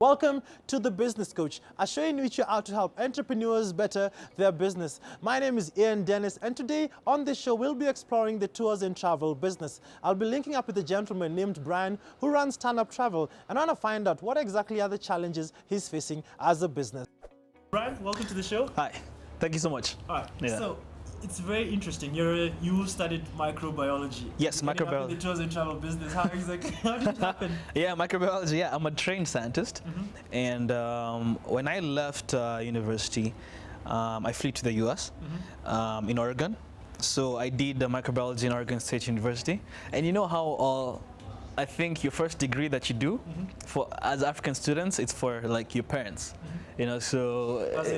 Welcome to The Business Coach, a show in which you're out to help entrepreneurs better their business. My name is Ian Dennis, and today on this show we'll be exploring the tours and travel business. I'll be linking up with a gentleman named Brian who runs Stand Up Travel, and I want to find out what exactly are the challenges he's facing as a business. Brian, welcome to the show. Hi, thank you so much. All right, Yeah. so it's very interesting. You studied microbiology. Yes, microbiology. The tours and travel business. How did it happen? Yeah, microbiology. Yeah, I'm a trained scientist, and when I left university, I flew to the U.S. In Oregon. So I did microbiology in Oregon State University, and you know how I think your first degree that you do for as African students, it's for like your parents, you know. So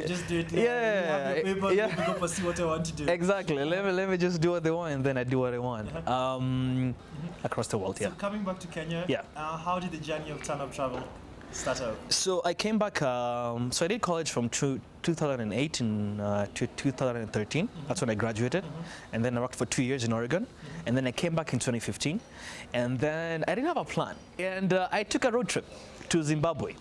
just do it. Yeah, you have your paper, you go pursue what I want to do. Exactly. Let me just do what they want, and then I do what I want across the world. So Yeah. coming back to Kenya, Yeah. How did the journey of Stand Up Travel start out? So I came back. So I did college from 2008 to 2013. That's when I graduated, and then I worked for 2 years in Oregon, and then I came back in 2015, and then I didn't have a plan, and I took a road trip to Zimbabwe.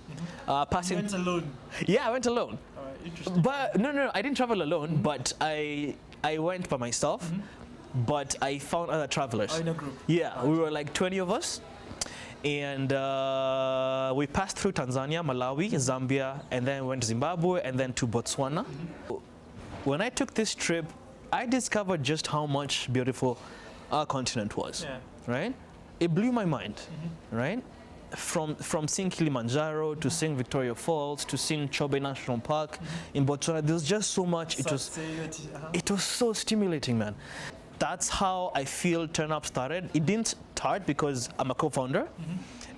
Passing. You went alone. Yeah, I went alone. All right, interesting. But no, I didn't travel alone. But I went by myself. But I found other travelers. Oh, in a group. Yeah, we were like 20 of us. And we passed through Tanzania, Malawi, Zambia, and then went to Zimbabwe, and then to Botswana. When I took this trip, I discovered just how much beautiful our continent was. Yeah. Right? It blew my mind. Right? From seeing Kilimanjaro to seeing Victoria Falls to seeing Chobe National Park in Botswana, there was just so much. It was so stimulating, man. That's how I feel Turn Up started. It didn't start because I'm a co-founder,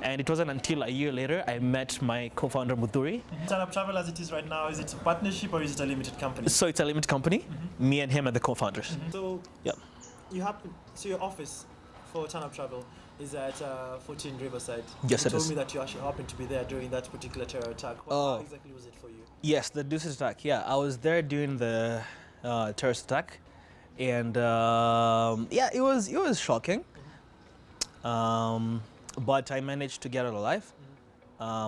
and it wasn't until a year later I met my co-founder Mudhuri. Stand Up Travel as it is right now, is it a partnership or is it a limited company? So it's a limited company. Me and him are the co-founders. So Yeah. so your office for Stand Up Travel is at 14 Riverside. Yes, you it told is. me that you actually happened to be there during that particular terror attack. How exactly was it for you? Yes, the Deuces attack. Yeah, I was there during the terrorist attack, and yeah, it was shocking. But I managed to get out alive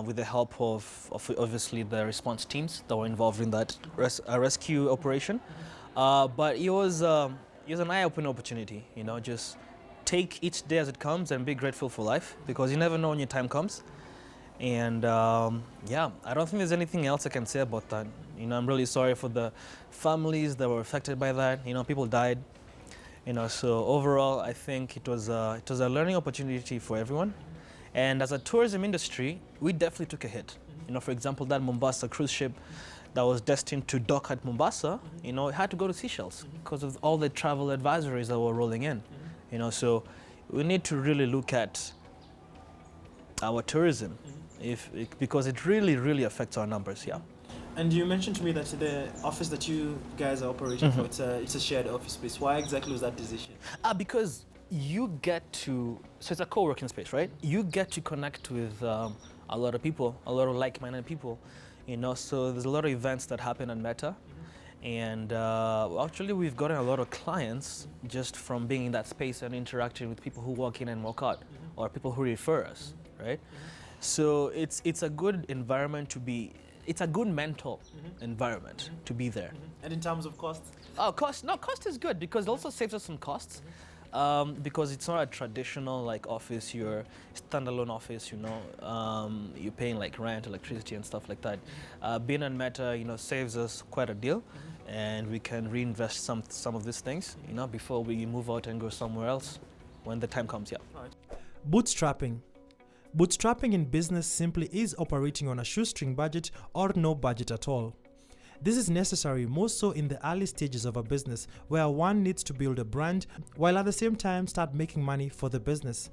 with the help of obviously the response teams that were involved in that rescue operation. But it was an eye-opening opportunity, you know, just take each day as it comes and be grateful for life, because you never know when your time comes. And yeah, I don't think there's anything else I can say about that. You know, I'm really sorry for the families that were affected by that. You know, people died. You know, so overall, I think it was a learning opportunity for everyone. And as a tourism industry, we definitely took a hit. You know, for example, that Mombasa cruise ship that was destined to dock at Mombasa, you know, it had to go to Seychelles because of all the travel advisories that were rolling in. You know, so we need to really look at our tourism, because it really affects our numbers. Yeah. And you mentioned to me that the office that you guys are operating for, it's a shared office space. Why exactly was that decision? Because you get to, so it's a co-working space, right? You get to connect with a lot of people, a lot of like-minded people, you know. So there's a lot of events that happen on Meta. And actually, we've gotten a lot of clients just from being in that space and interacting with people who walk in and walk out, or people who refer us, right? So it's a good environment to be. It's a good mental environment to be there. And in terms of cost? Oh, cost is good because it also saves us some costs. Because it's not a traditional like office, your standalone office, you know, you're paying like rent, electricity and stuff like that. Being on Meta, you know, saves us quite a deal, and we can reinvest some of these things, you know, before we move out and go somewhere else when the time comes. Yeah. Right. Bootstrapping. Bootstrapping in business simply is operating on a shoestring budget or no budget at all. This is necessary more so in the early stages of a business where one needs to build a brand while at the same time start making money for the business.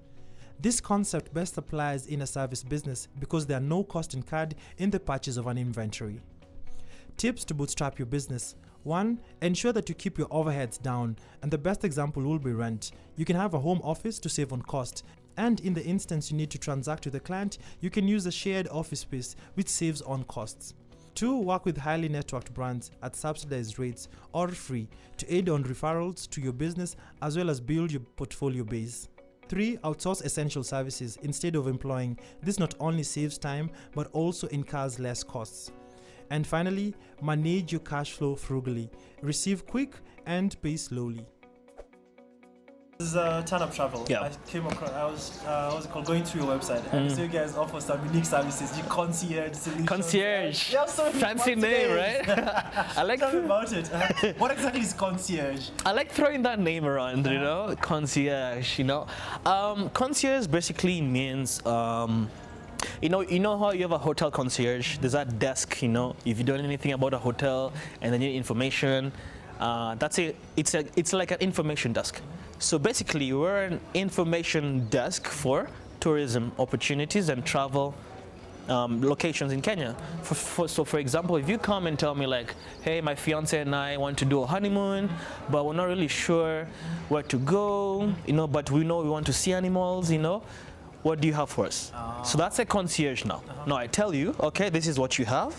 This concept best applies in a service business because there are no costs incurred in the purchase of an inventory. Tips to bootstrap your business. 1. Ensure that you keep your overheads down, and the best example will be rent. You can have a home office to save on cost, and in the instance you need to transact with a client, you can use a shared office space which saves on costs. 2. Work with highly networked brands at subsidized rates or free to aid on referrals to your business as well as build your portfolio base. 3. Outsource essential services instead of employing. This not only saves time but also incurs less costs. And finally, manage your cash flow frugally. Receive quick and pay slowly. This is Turn Up Travel. Yeah. I came across, going through your website, and so you guys offer some unique services. You concierge solutions. Concierge. You have so many Fancy fancy name, names. right? I like Tell me about it. What exactly is concierge? I like throwing that name around, you know, concierge, you know. Concierge basically means, you know how you have a hotel concierge? There's that desk, you know, if you don't know anything about a hotel and then you need information, that's it. It's like an information desk. So basically, we're an information desk for tourism opportunities and travel locations in Kenya. So for example, if you come and tell me like, hey, my fiance and I want to do a honeymoon, but we're not really sure where to go, you know, but we know we want to see animals, you know, what do you have for us? So that's a concierge now. Now I tell you, okay, this is what you have.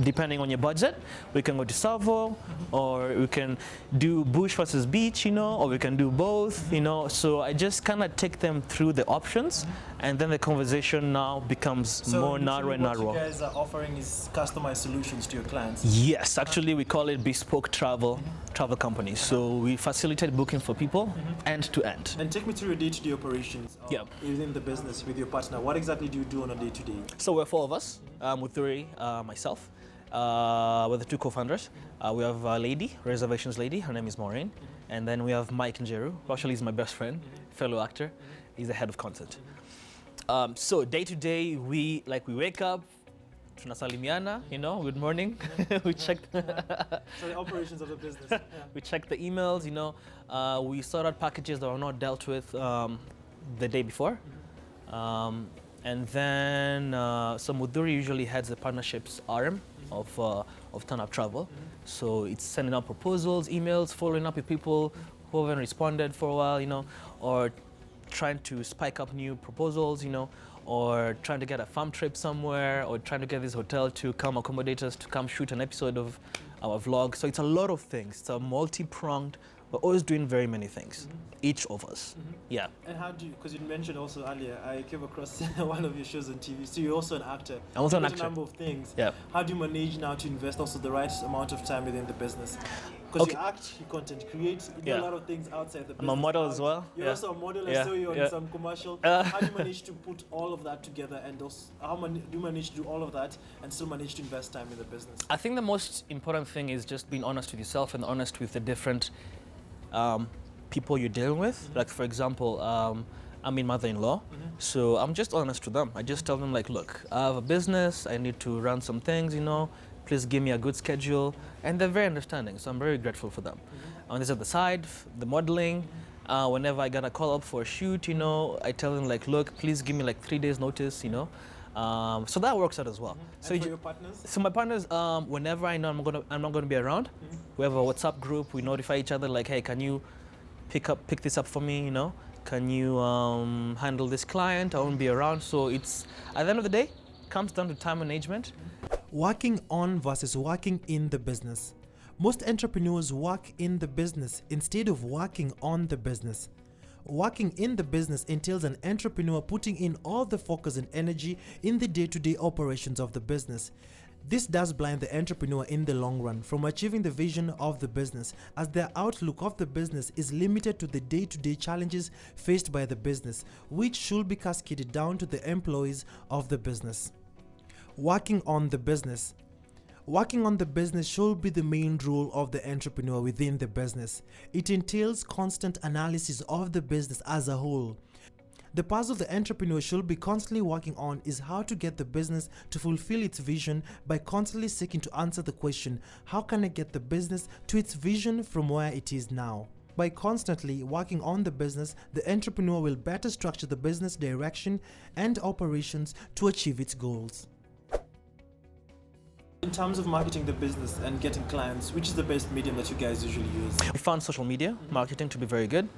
Depending on your budget, we can go to Savo, or we can do bush versus beach, you know, or we can do both, you know. So I just kind of take them through the options, and then the conversation now becomes more narrow and narrow. What you guys are offering is customized solutions to your clients. Yes, actually we call it bespoke travel companies. So we facilitate booking for people end to end. And take me through your day-to-day operations within the business with your partner. What exactly do you do on a day-to-day? So we're 4 of us, with 3, myself. We're the 2 co-founders. We have a lady, reservations lady, her name is Maureen. And then we have Mike Njeru, who actually is my best friend, fellow actor. He's the head of content. So day to day, we wake up, tunasalimiana, you know, good morning. We check So the operations of the business. we check the emails, you know. We sort out packages that were not dealt with the day before. And then, so Mudhuri usually heads the partnerships arm of Turn Up Travel. So it's sending out proposals, emails, following up with people who haven't responded for a while, you know, or trying to spike up new proposals, you know, or trying to get a farm trip somewhere, or trying to get this hotel to come accommodate us to come shoot an episode of our vlog. So it's a lot of things. It's a multi-pronged. We're always doing very many things, each of us. Yeah. And how do you, because you mentioned also earlier, I came across one of your shows on TV, so you're also an actor. I'm also an a actor. number of things. Yeah. How do you manage now to invest also the right amount of time within the business? Because you act, you content create, you do a lot of things outside the business. I'm a model as well. You're also a model, I saw you on some commercial. How do you manage to put all of that together, and also, do you manage to do all of that and still manage to invest time in the business? I think the most important thing is just being honest with yourself and honest with the different people you're dealing with. Like for example, I'm in mother-in-law, so I'm just honest with them. I just tell them like, look, I have a business, I need to run some things, you know, please give me a good schedule. And they're very understanding, so I'm very grateful for them. On this other side, the modeling, whenever I got a call up for a shoot, you know, I tell them like, look, please give me like 3 days notice, you know. So that works out as well. So and for your partners? So my partners, whenever I know I'm not gonna be around, we have a WhatsApp group. We notify each other like, hey, can you pick this up for me? You know, can you handle this client? I won't be around. So it's at the end of the day, comes down to time management. Working on versus working in the business. Most entrepreneurs work in the business instead of working on the business. Working in the business entails an entrepreneur putting in all the focus and energy in the day-to-day operations of the business. This does blind the entrepreneur in the long run from achieving the vision of the business, as their outlook of the business is limited to the day-to-day challenges faced by the business, which should be cascaded down to the employees of the business. Working on the business. Working on the business should be the main role of the entrepreneur within the business. It entails constant analysis of the business as a whole. The puzzle the entrepreneur should be constantly working on is how to get the business to fulfill its vision by constantly seeking to answer the question, how can I get the business to its vision from where it is now? By constantly working on the business, the entrepreneur will better structure the business direction and operations to achieve its goals. In terms of marketing the business and getting clients, which is the best medium that you guys usually use? We found social media marketing to be very good,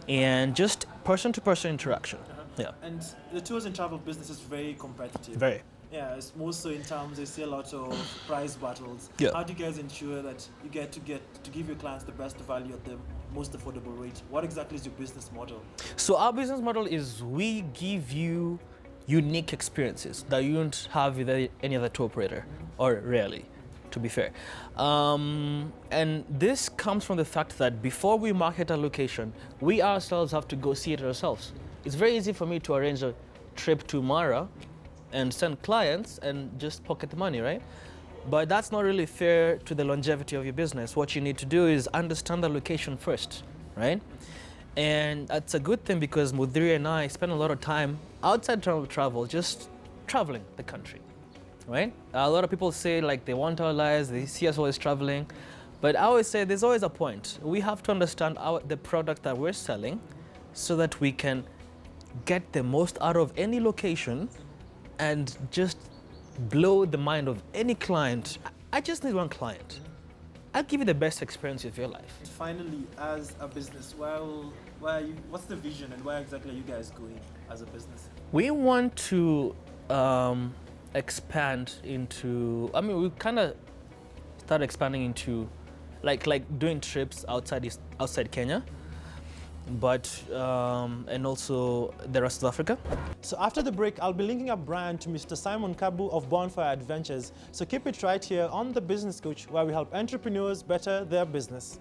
and just person-to-person interaction. Yeah. And the tours and travel business is very competitive. Very. Yeah, it's more so in terms they see a lot of price battles. Yeah. How do you guys ensure that you get to give your clients the best value at the most affordable rate? What exactly is your business model? So our business model is we give you unique experiences that you don't have with any other tour operator, or rarely, to be fair. And this comes from the fact that before we market a location, we ourselves have to go see it ourselves. It's very easy for me to arrange a trip to Mara and send clients and just pocket the money, right? But that's not really fair to the longevity of your business. What you need to do is understand the location first, right? And that's a good thing because Mudiri and I spend a lot of time outside travel, just traveling the country, right? A lot of people say like they want our lives, they see us always traveling, but I always say there's always a point. We have to understand the product that we're selling so that we can get the most out of any location and just blow the mind of any client. I just need one client. I'll give you the best experience of your life. Finally, as a business, what's the vision and where exactly are you guys going as a business? We want to expand into, we kind of started expanding into like doing trips outside Kenya, but and also the rest of Africa. So after the break, I'll be linking up Brian to Mr. Simon Kabu of Bonfire Adventures. So keep it right here on The Business Coach, where we help entrepreneurs better their business.